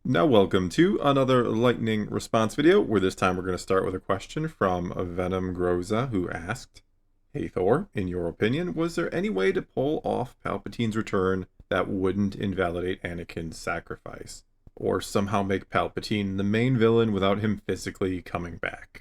Now welcome to another lightning response video, where this time we're going to start with a question from Venom Groza, who asked, Hey Thor, in your opinion, was there any way to pull off Palpatine's return that wouldn't invalidate Anakin's sacrifice? Or somehow make Palpatine the main villain without him physically coming back?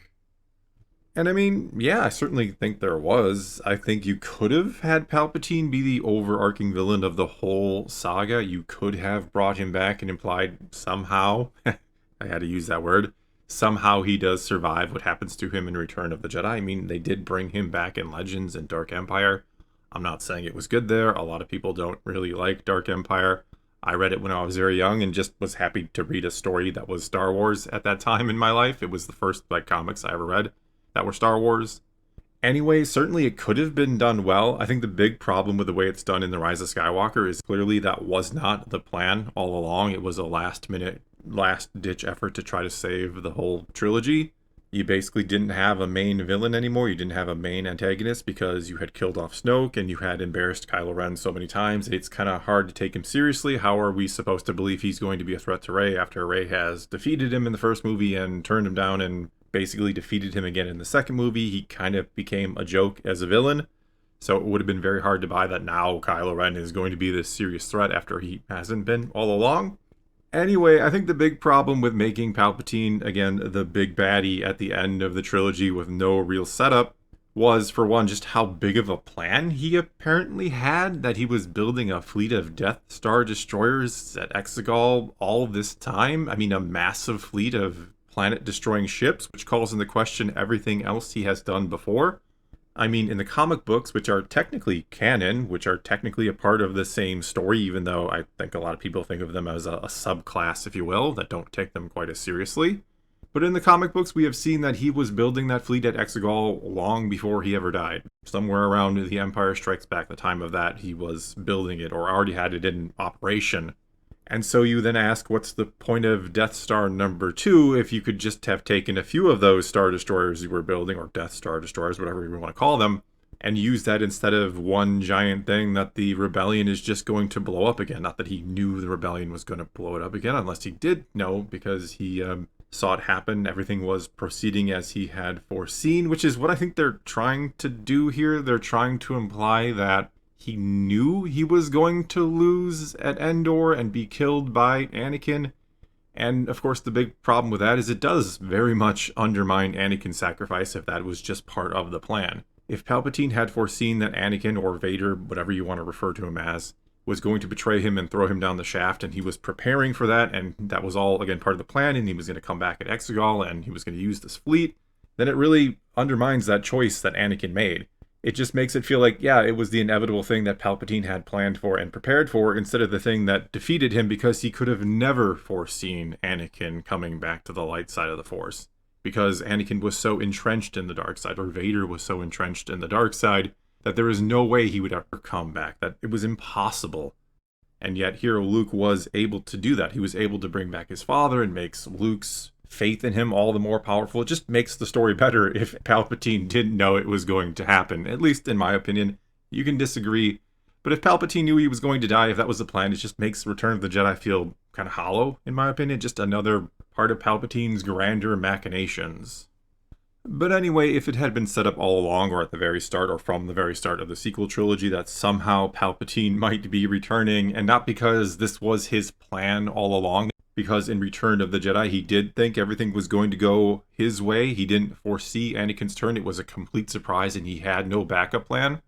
And I mean, yeah, I certainly think there was. I think you could have had Palpatine be the overarching villain of the whole saga. You could have brought him back and implied somehow, I had to use that word, somehow he does survive what happens to him in Return of the Jedi. I mean, they did bring him back in Legends and Dark Empire. I'm not saying it was good there. A lot of people don't really like Dark Empire. I read it when I was very young and just was happy to read a story that was Star Wars at that time in my life. It was the first comics I ever read that were Star Wars. Anyway, certainly it could have been done well. I think the big problem with the way it's done in The Rise of Skywalker is clearly that was not the plan all along. It was a last-minute, last-ditch effort to try to save the whole trilogy. You basically didn't have a main villain anymore. You didn't have a main antagonist because you had killed off Snoke and you had embarrassed Kylo Ren so many times. It's kind of hard to take him seriously. How are we supposed to believe he's going to be a threat to Rey after Rey has defeated him in the first movie and turned him down and basically defeated him again in the second movie? He kind of became a joke as a villain. So it would have been very hard to buy that now Kylo Ren is going to be this serious threat after he hasn't been all along. Anyway, I think the big problem with making Palpatine, again, the big baddie at the end of the trilogy with no real setup, was, for one, just how big of a plan he apparently had, that he was building a fleet of Death Star destroyers at Exegol all this time. I mean, a massive fleet of planet-destroying ships, which calls into question everything else he has done before. I mean, in the comic books, which are technically canon, which are technically a part of the same story, even though I think a lot of people think of them as a subclass, if you will, that don't take them quite as seriously. But in the comic books, we have seen that he was building that fleet at Exegol long before he ever died. Somewhere around The Empire Strikes Back, the time of that, he was building it or already had it in operation. And so you then ask, what's the point of Death Star number 2 if you could just have taken a few of those Star Destroyers you were building, or Death Star Destroyers, whatever you want to call them, and use that instead of one giant thing that the rebellion is just going to blow up again? Not that he knew the rebellion was going to blow it up again, unless he did know, because he saw it happen. Everything was proceeding as he had foreseen, which is what I think they're trying to do here. They're trying to imply that he knew he was going to lose at Endor and be killed by Anakin. And of course, the big problem with that is it does very much undermine Anakin's sacrifice if that was just part of the plan. If Palpatine had foreseen that Anakin, or Vader, whatever you want to refer to him as, was going to betray him and throw him down the shaft, and he was preparing for that, and that was all, again, part of the plan, and he was going to come back at Exegol, and he was going to use this fleet, then it really undermines that choice that Anakin made. It just makes it feel like, yeah, it was the inevitable thing that Palpatine had planned for and prepared for, instead of the thing that defeated him, because he could have never foreseen Anakin coming back to the light side of the Force. Because Anakin was so entrenched in the dark side, or Vader was so entrenched in the dark side, that there was no way he would ever come back, that it was impossible. And yet here Luke was able to do that. He was able to bring back his father and makes Luke's faith in him all the more powerful. It just makes the story better if Palpatine didn't know it was going to happen, at least in my opinion. You can disagree, but if Palpatine knew he was going to die, if that was the plan, it just makes Return of the Jedi feel kind of hollow, in my opinion. Just another part of Palpatine's grander machinations. But anyway, if it had been set up all along, or at the very start, or from the very start of the sequel trilogy, that somehow Palpatine might be returning, and not because this was his plan all along, because in Return of the Jedi, he did think everything was going to go his way. He didn't foresee Anakin's turn. It was a complete surprise, and he had no backup plan.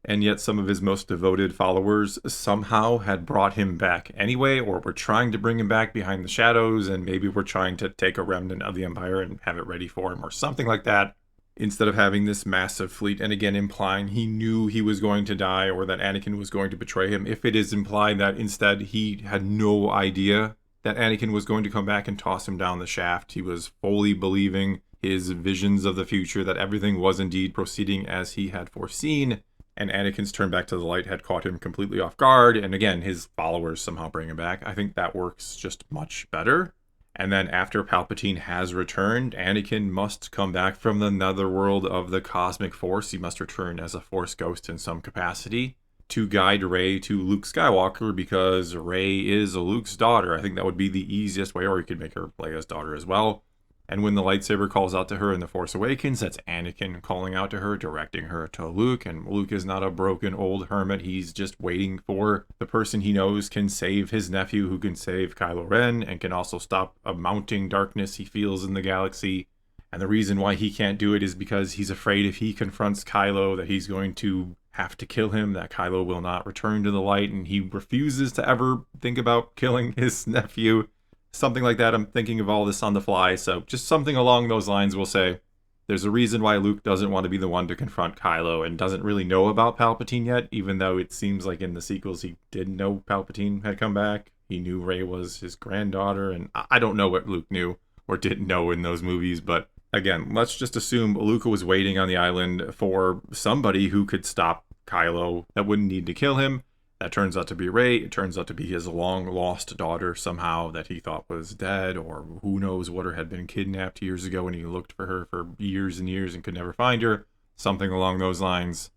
And yet some of his most devoted followers somehow had brought him back anyway, or were trying to bring him back behind the shadows, and maybe were trying to take a remnant of the Empire and have it ready for him, or something like that, instead of having this massive fleet, and again implying he knew he was going to die, or that Anakin was going to betray him. If it is implied that instead he had no idea that Anakin was going to come back and toss him down the shaft, he was fully believing his visions of the future, that everything was indeed proceeding as he had foreseen, and Anakin's turn back to the light had caught him completely off guard, and again, his followers somehow bring him back. I think that works just much better. And then after Palpatine has returned, Anakin must come back from the netherworld of the cosmic force. He must return as a Force ghost in some capacity. to guide Rey to Luke Skywalker because Rey is Luke's daughter. I think that would be the easiest way, or you could make her Leia's daughter as well. And when the lightsaber calls out to her in The Force Awakens, that's Anakin calling out to her, directing her to Luke. And Luke is not a broken old hermit. He's just waiting for the person he knows can save his nephew, who can save Kylo Ren and can also stop a mounting darkness he feels in the galaxy. And the reason why he can't do it is because he's afraid if he confronts Kylo that he's going to have to kill him, that Kylo will not return to the light, and he refuses to ever think about killing his nephew. Something like that. I'm thinking of all this on the fly, so just something along those lines will say. There's a reason why Luke doesn't want to be the one to confront Kylo and doesn't really know about Palpatine yet, even though it seems like in the sequels he did know Palpatine had come back. He knew Rey was his granddaughter, and I don't know what Luke knew or didn't know in those movies, but again, let's just assume Luke was waiting on the island for somebody who could stop Kylo that wouldn't need to kill him. That turns out to be Rey. It turns out to be his long-lost daughter somehow that he thought was dead, or who knows what, or had been kidnapped years ago and he looked for her for years and years and could never find her. Something along those lines.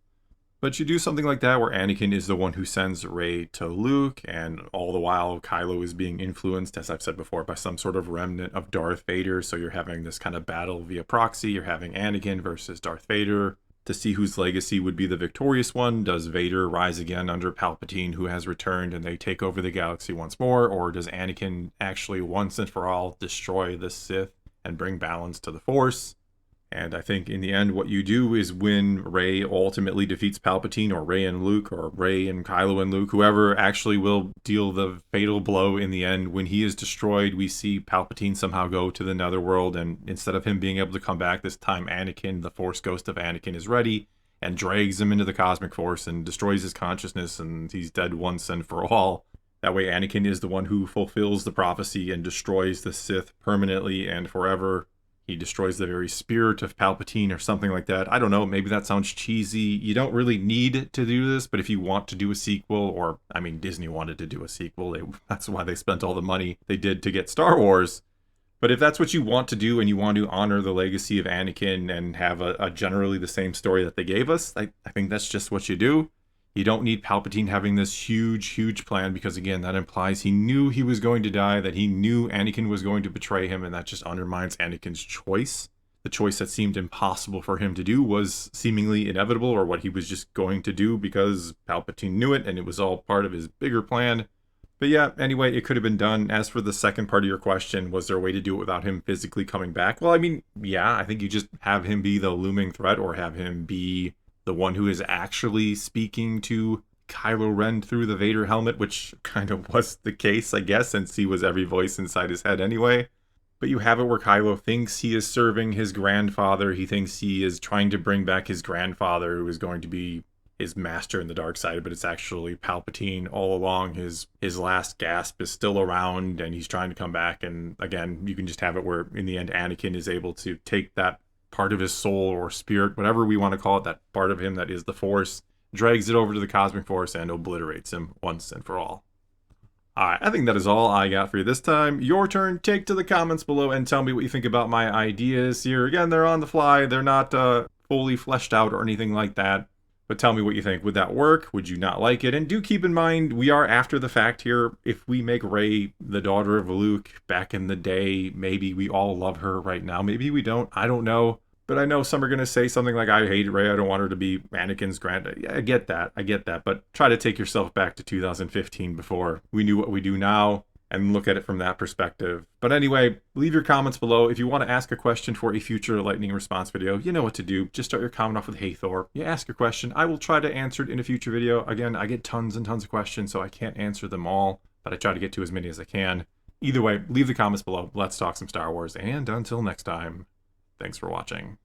But you do something like that where Anakin is the one who sends Rey to Luke, and all the while Kylo is being influenced, as I've said before, by some sort of remnant of Darth Vader. So you're having this kind of battle via proxy. You're having Anakin versus Darth Vader to see whose legacy would be the victorious one. Does Vader rise again under Palpatine, who has returned, and they take over the galaxy once more? Or does Anakin actually once and for all destroy the Sith and bring balance to the Force? And I think in the end, what you do is when Rey ultimately defeats Palpatine, or Rey and Luke, or Rey and Kylo and Luke, whoever actually will deal the fatal blow in the end, when he is destroyed, we see Palpatine somehow go to the Netherworld, and instead of him being able to come back this time, Anakin, the Force ghost of Anakin, is ready and drags him into the cosmic force and destroys his consciousness, and he's dead once and for all. That way Anakin is the one who fulfills the prophecy and destroys the Sith permanently and forever. He destroys the very spirit of Palpatine or something like that. I don't know, maybe that sounds cheesy. You don't really need to do this, but if you want to do a sequel, or, I mean, Disney wanted to do a sequel. That's why they spent all the money they did to get Star Wars. But if that's what you want to do and you want to honor the legacy of Anakin and have a generally the same story that they gave us, I think that's just what you do. You don't need Palpatine having this huge plan, because again, that implies he knew he was going to die, that he knew Anakin was going to betray him, and that just undermines Anakin's choice. The choice that seemed impossible for him to do was seemingly inevitable, or what he was just going to do because Palpatine knew it and it was all part of his bigger plan. But yeah, anyway, it could have been done. As for the second part of your question, was there a way to do it without him physically coming back? Well, I mean, yeah, I think you just have him be the looming threat, or have him be the one who is actually speaking to Kylo Ren through the Vader helmet, which kind of was the case, I guess, since he was every voice inside his head anyway. But you have it where Kylo thinks he is serving his grandfather. He thinks he is trying to bring back his grandfather, who is going to be his master in the dark side, but it's actually Palpatine all along. His last gasp is still around, and he's trying to come back. And again, you can just have it where in the end Anakin is able to take that part of his soul or spirit, whatever we want to call it, that part of him that is the Force, drags it over to the cosmic force and obliterates him once and for all. Alright, I think that is all I got for you this time. Your turn. Take to the comments below and tell me what you think about my ideas here. Again, they're on the fly. They're not fully fleshed out or anything like that. But tell me what you think. Would that work? Would you not like it? And do keep in mind, we are after the fact here. If we make Rey the daughter of Luke back in the day, maybe we all love her right now. Maybe we don't. I don't know. But I know some are going to say something like, I hate Rey. I don't want her to be Anakin's granddaughter. Yeah, I get that. But try to take yourself back to 2015 before we knew what we do now, and look at it from that perspective. But anyway, leave your comments below. If you want to ask a question for a future lightning response video, you know what to do. Just start your comment off with "Hey Thor." You ask your question. I will try to answer it in a future video. Again, I get tons and tons of questions, so I can't answer them all, but I try to get to as many as I can. Either way, leave the comments below. Let's talk some Star Wars, and until next time, thanks for watching.